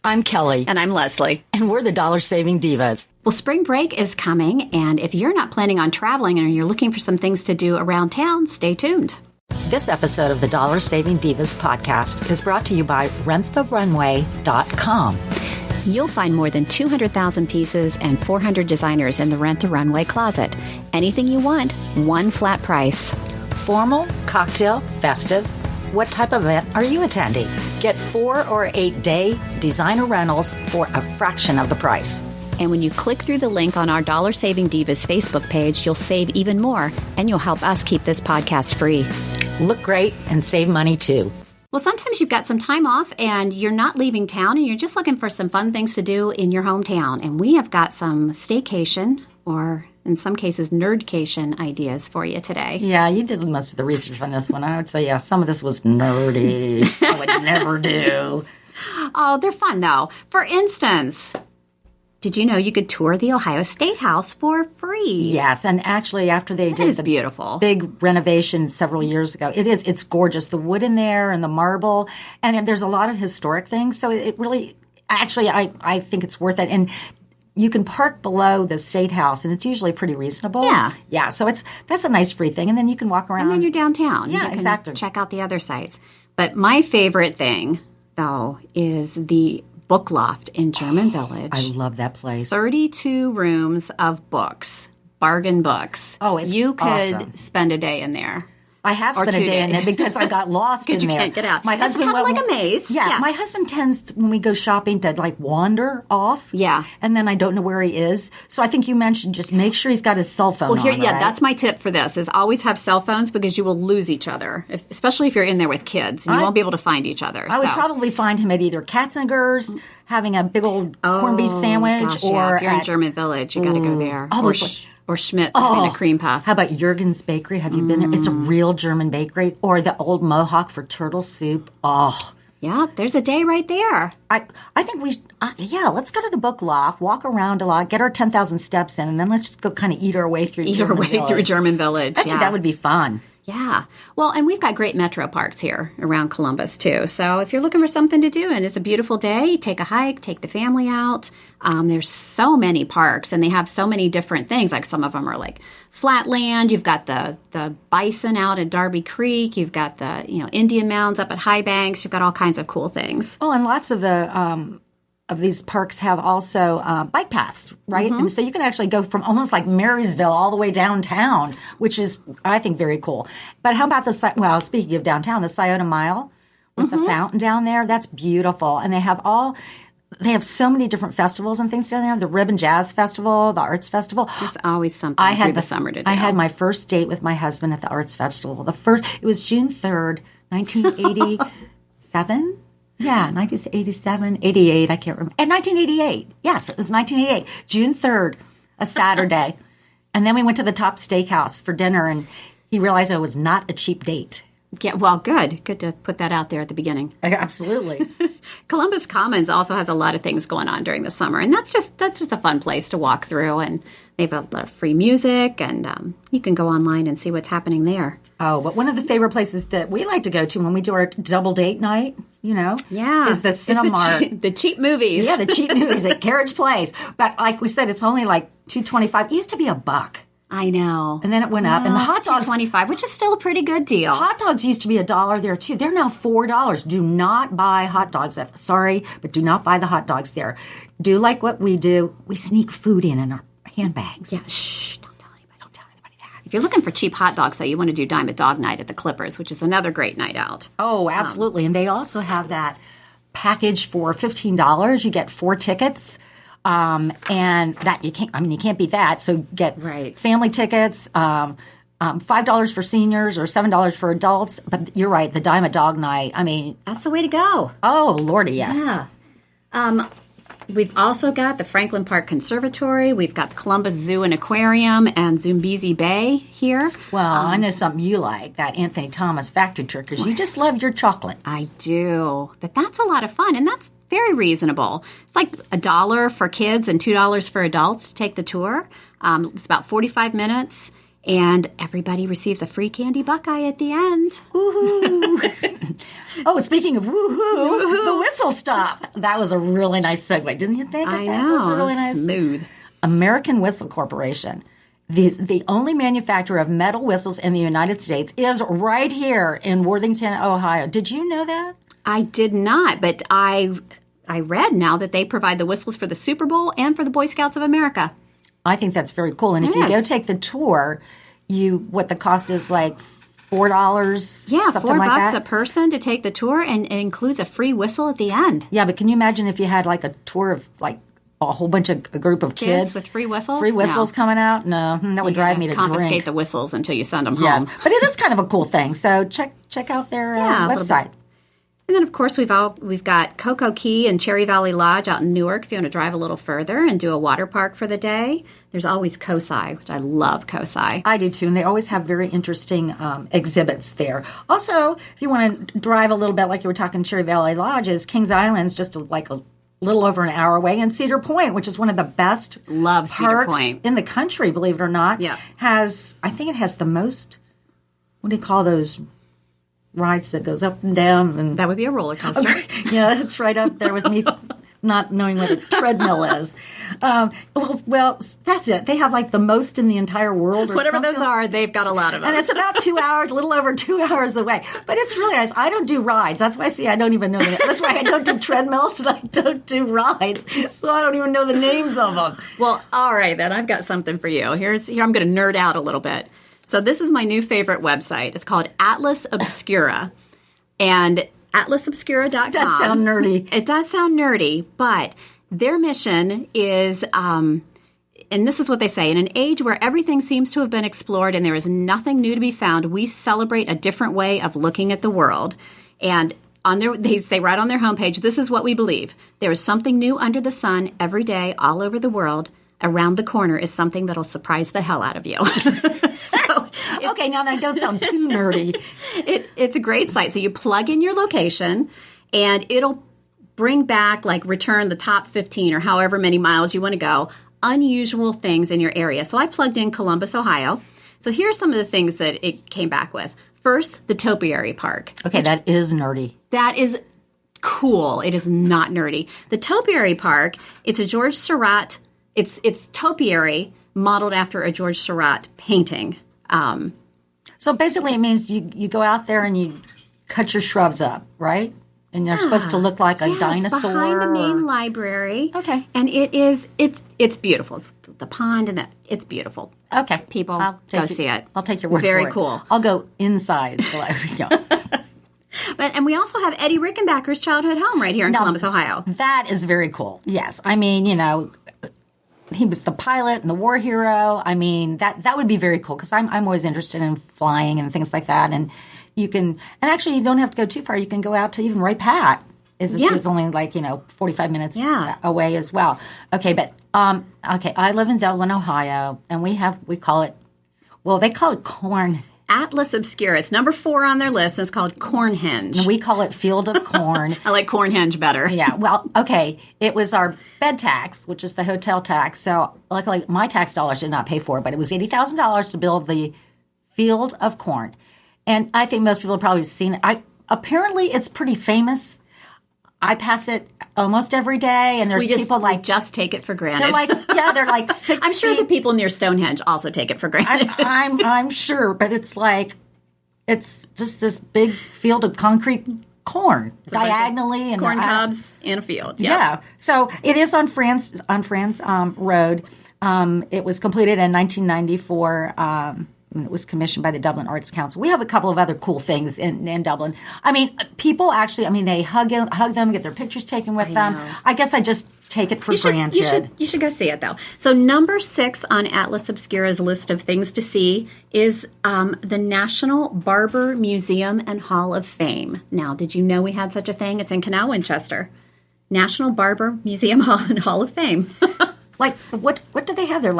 I'm Kelly. And I'm Leslie. And we're the Dollar Saving Divas. Well, spring break is coming, and if you're not planning on traveling and you're looking for some things to do around town, stay tuned. This episode of the Dollar Saving Divas podcast is brought to you by renttherunway.com. You'll find more than 200,000 pieces and 400 designers in the Rent the Runway closet. Anything you want, one flat price. Formal, cocktail, festive. What type of event are you attending? Get 4 or 8 day designer rentals for a fraction of the price. And when you click through the link on our Dollar Saving Divas Facebook page, you'll save even more, and you'll help us keep this podcast free. Look great and save money too. Well, sometimes you've got some time off and you're not leaving town and you're just looking for some fun things to do in your hometown. And we have got some staycation, or in some cases, nerdcation ideas for you today. Yeah, you did most of the research on this one. I would say, yeah, some of this was nerdy. I would never do. Oh, they're fun, though. For instance, did you know you could tour the Ohio State House for free? Yes, and actually after they did the beautiful big renovation several years ago, it's gorgeous. The wood in there and the marble, and there's a lot of historic things. So it really, actually, I think it's worth it. And you can park below the State House, and it's usually pretty reasonable. Yeah. So that's a nice free thing, and then you can walk around. And then you're downtown. Yeah, exactly. Check out the other sites. But my favorite thing, though, is the Book Loft in German Village. I love that place. 32 rooms of books, bargain books. Oh, it's You could awesome. Spend a day in there. I have spent a day in there because I got lost in there. Because you can't get out. My It's husband kind of like a maze. Yeah, my husband tends to, when we go shopping, to like wander off. Yeah. And then I don't know where he is. So I think you mentioned just make sure he's got his cell phone Well, here, on, yeah, right? that's my tip for this, is always have cell phones because you will lose each other, especially if you're in there with kids. And you won't be able to find each other. I would probably find him at either Katzenger's, having a big old corned beef sandwich, gosh, or if you're in at, German Village, you got to go there. Oh, Or Schmidt's having a cream puff. How about Jurgen's Bakery? Have you been there? It's a real German bakery. Or the Old Mohawk for turtle soup. Oh, Yeah, there's a day right there. I think let's go to the Book Loft, walk around a lot, get our 10,000 steps in, and then let's just go kind of eat our way through German Village. I think that would be fun. Yeah. Well, and we've got great metro parks here around Columbus, too. So if you're looking for something to do and it's a beautiful day, take a hike, take the family out. There's so many parks, and they have so many different things. Like some of them are like flatland. You've got the bison out at Darby Creek. You've got the Indian mounds up at High Banks. You've got all kinds of cool things. Oh, and lots of of these parks have also bike paths, right? Mm-hmm. And so you can actually go from almost like Marysville all the way downtown, which is, I think, very cool. But how about speaking of downtown, the Scioto Mile with the fountain down there? That's beautiful. And they have so many different festivals and things down there. The Ribbon Jazz Festival, the Arts Festival. There's always something through the summer to do. I had my first date with my husband at the Arts Festival. It was June 3rd, 1987. Yeah, 1987, 88, I can't remember. And 1988. Yes, it was 1988. June 3rd, a Saturday. And then we went to the Top Steakhouse for dinner, and he realized it was not a cheap date. Yeah, well, good. Good to put that out there at the beginning. Absolutely. Columbus Commons also has a lot of things going on during the summer, and that's just a fun place to walk through. And they have a lot of free music, and you can go online and see what's happening there. Oh, but one of the favorite places that we like to go to when we do our double date night, is the Cinemark. The cheap movies. Yeah, the cheap movies at Carriage Place. But like we said, it's only like $2.25. It used to be $1. I know. And then it went up. And the hot dogs, $2.25, which is still a pretty good deal. Hot dogs used to be $1 there too. They're now $4. Do not buy hot dogs. Sorry, but do not buy the hot dogs there. Do like what we do. We sneak food in our handbags. Yeah, shh. Don't tell anybody that. If you're looking for cheap hot dogs, though, you want to do Dime a Dog Night at the Clippers, which is another great night out. Oh, absolutely. And they also have that package for $15. You get 4 tickets. And that you can't beat that. So get family tickets, $5 for seniors or $7 for adults. But you're right, the Dime a Dog Night. I mean, that's the way to go. Oh, Lordy, yes. Yeah. We've also got the Franklin Park Conservatory. We've got the Columbus Zoo and Aquarium and Zumbizi Bay here. Well, I know something you like, that Anthony Thomas factory trick, because you just love your chocolate. I do. But that's a lot of fun, and that's very reasonable. It's like $1 for kids and $2 for adults to take the tour. It's about 45 minutes. And everybody receives a free candy buckeye at the end. Woohoo! Oh, speaking of woohoo, the whistle stop. That was a really nice segue, didn't you think? I That know. was a really nice. Smooth. American Whistle Corporation. The only manufacturer of metal whistles in the United States is right here in Worthington, Ohio. Did you know that? I did not, but I read now that they provide the whistles for the Super Bowl and for the Boy Scouts of America. I think that's very cool. And if you go take the tour, what the cost is like $4? Yeah, something $4 like that. a person to take the tour, and it includes a free whistle at the end. Yeah, but can you imagine if you had like a tour of like a whole bunch of a group of kids with free whistles? Free whistles coming out? No, that would drive me to confiscate drink. the whistles until you send them Yes, home. but it is kind of a cool thing. So check out their Yeah, a little website. bit. And then, of course, we've got Cocoa Key and Cherry Valley Lodge out in Newark if you want to drive a little further and do a water park for the day. There's always COSI, which I love COSI. I do too, and they always have very interesting exhibits there. Also, if you want to drive a little bit, like you were talking, Cherry Valley Lodge is Kings Island's just like a little over an hour away, and Cedar Point, which is one of the best Love Cedar parks Point. in the country, believe it or not. Yeah. I think it has the most, what do you call those rides that goes up and down? And That would be a roller coaster. yeah, it's right up there with me not knowing what a treadmill is. Well, that's it. They have like the most in the entire world or Whatever something. those are, they've got a lot of them. And it's about 2 hours, a little over 2 hours away. But it's really nice. I don't do rides. That's why, I don't even know. That's why I don't do treadmills and I don't do rides. So I don't even know the names of them. Well, all right, then I've got something for you. Here I'm going to nerd out a little bit. So this is my new favorite website. It's called Atlas Obscura. And atlasobscura.com. It does sound nerdy. It does sound nerdy, but their mission is, and this is what they say, in an age where everything seems to have been explored and there is nothing new to be found, we celebrate a different way of looking at the world. And they say right on their homepage, this is what we believe. There is something new under the sun every day all over the world. Around the corner is something that'll surprise the hell out of you. Okay, now that don't sound too nerdy. It's a great site. So you plug in your location, and it'll bring back, return the top 15 or however many miles you want to go, unusual things in your area. So I plugged in Columbus, Ohio. So here are some of the things that it came back with. First, the Topiary Park. Okay, that is nerdy. That is cool. It is not nerdy. The Topiary Park, it's a George Seurat. It's topiary modeled after a George Seurat painting. So basically it means you go out there and you cut your shrubs up, right? And they're supposed to look like a dinosaur. It's behind the main library. Okay. And it's beautiful. It's the pond and it's beautiful. Okay. People, go see it. I'll take your word for it. Very cool. I'll go inside the library. And we also have Eddie Rickenbacker's childhood home right here in Columbus, Ohio. That is very cool. Yes. I mean, he was the pilot and the war hero. I mean, that would be very cool because I'm always interested in flying and things like that. And you actually you don't have to go too far. You can go out to even Wright Pat. Is only 45 minutes away as well. Okay, but I live in Dublin, Ohio, and they call it corn. Atlas Obscura. It's number 4 on their list. And it's called Cornhenge. And we call it Field of Corn. I like Cornhenge better. Yeah, well, okay. It was our bed tax, which is the hotel tax. So luckily, my tax dollars did not pay for it, but it was $80,000 to build the Field of Corn. And I think most people have probably seen it. Apparently, it's pretty famous. I pass it almost every day, and there's people we just take it for granted. They're like 6 I'm sure feet. the people near Stonehenge also take it for granted. I'm sure, but it's just this big field of concrete corn diagonally and corn cobs in a field. Yep. Yeah, so it is on France Road. It was completed in 1994. It was commissioned by the Dublin Arts Council. We have a couple of other cool things in Dublin. I mean, people actually, they hug them, get their pictures taken with them. I guess I just take it for granted. You should go see it, though. So number 6 on Atlas Obscura's list of things to see is the National Barber Museum and Hall of Fame. Now, did you know we had such a thing? It's in Canal Winchester. National Barber Museum and Hall of Fame. What do they have there?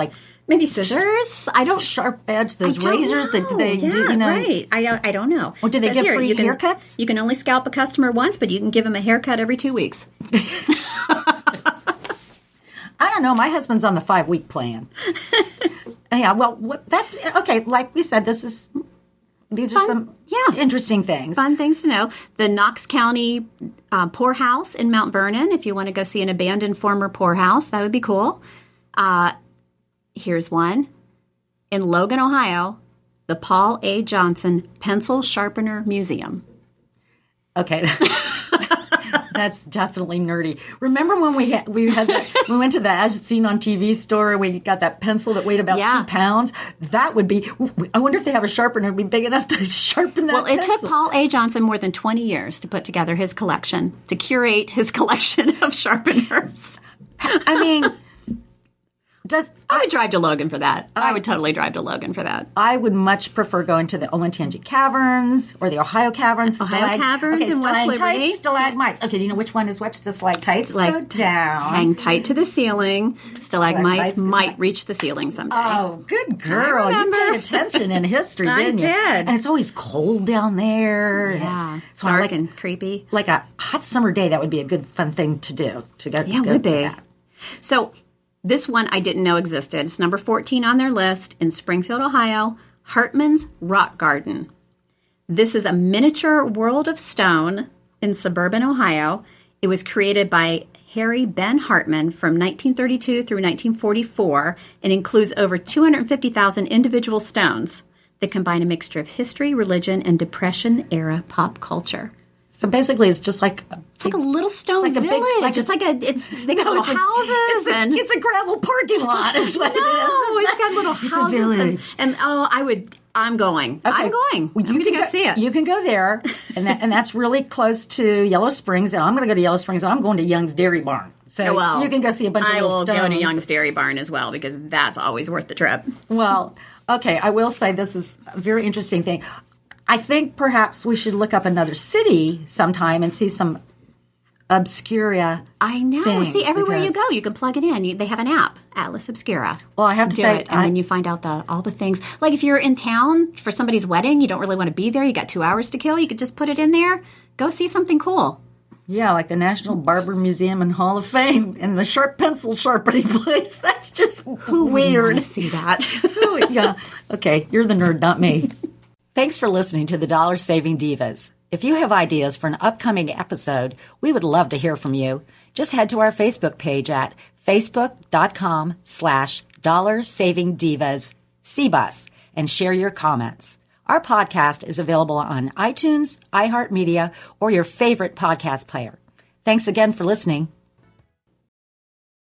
Maybe scissors? I don't. Sharp edge, those razors that they do. Right. I don't know. Or do they give free haircuts? You can only scalp a customer once, but you can give them a haircut every 2 weeks. I don't know. My husband's on the 5-week plan. Yeah, well, okay, like we said, these are some interesting things. Fun things to know. The Knox County Poorhouse in Mount Vernon, if you want to go see an abandoned former poorhouse, that would be cool. Here's one. In Logan, Ohio, the Paul A. Johnson Pencil Sharpener Museum. Okay. That's definitely nerdy. Remember when we went to the As Seen on TV store and we got that pencil that weighed about 2 pounds? That would be, I wonder if they have a sharpener that would be big enough to sharpen that pencil. Well, it took Paul A. Johnson more than 20 years to put together his collection, to curate his collection of sharpeners. I mean... I would drive to Logan for that. I would totally drive to Logan for that. I would much prefer going to the Olentangy Caverns or the Ohio Caverns. Caverns in West Liberty. Stalagmites. Okay, do you know which one is which? The stalactites go down. Hang tight to the ceiling. Stalagmites might reach the ceiling someday. Oh, good girl. You paid attention in history, didn't you? I did. And it's always cold down there. Yeah, it's dark and creepy. Like a hot summer day, that would be a good, fun thing to do. It would be. So... this one I didn't know existed. It's number 14 on their list in Springfield, Ohio, Hartman's Rock Garden. This is a miniature world of stone in suburban Ohio. It was created by Harry Ben Hartman from 1932 through 1944 and includes over 250,000 individual stones that combine a mixture of history, religion, and Depression-era pop culture. So basically, it's just like a little stone village. They got little houses it's a gravel parking lot. Is what it is. It's got little houses. It's a village. I'm going. Okay. I'm going. Well, I'm going to go see it. You can go there, and that's really close to Yellow Springs. And I'm going to go to Yellow Springs. And I'm going to Young's Dairy Barn. So you can go see a bunch of little stones. I will go to Young's Dairy Barn as well because that's always worth the trip. Well, okay. I will say this is a very interesting thing. I think perhaps we should look up another city sometime and see some obscura. I know. See, everywhere you go, you can plug it in. They have an app, Atlas Obscura. Well, I have to say, and then you find out all the things. Like if you're in town for somebody's wedding, you don't really want to be there. You got 2 hours to kill. You could just put it in there. Go see something cool. Yeah, like the National Barber Museum and Hall of Fame and the sharp pencil sharpening place. That's just weird. To see that. Yeah. Okay, you're the nerd, not me. Thanks for listening to the Dollar Saving Divas. If you have ideas for an upcoming episode, we would love to hear from you. Just head to our Facebook page at facebook.com/dollarsavingdivas CBUS and share your comments. Our podcast is available on iTunes, iHeartMedia, or your favorite podcast player. Thanks again for listening.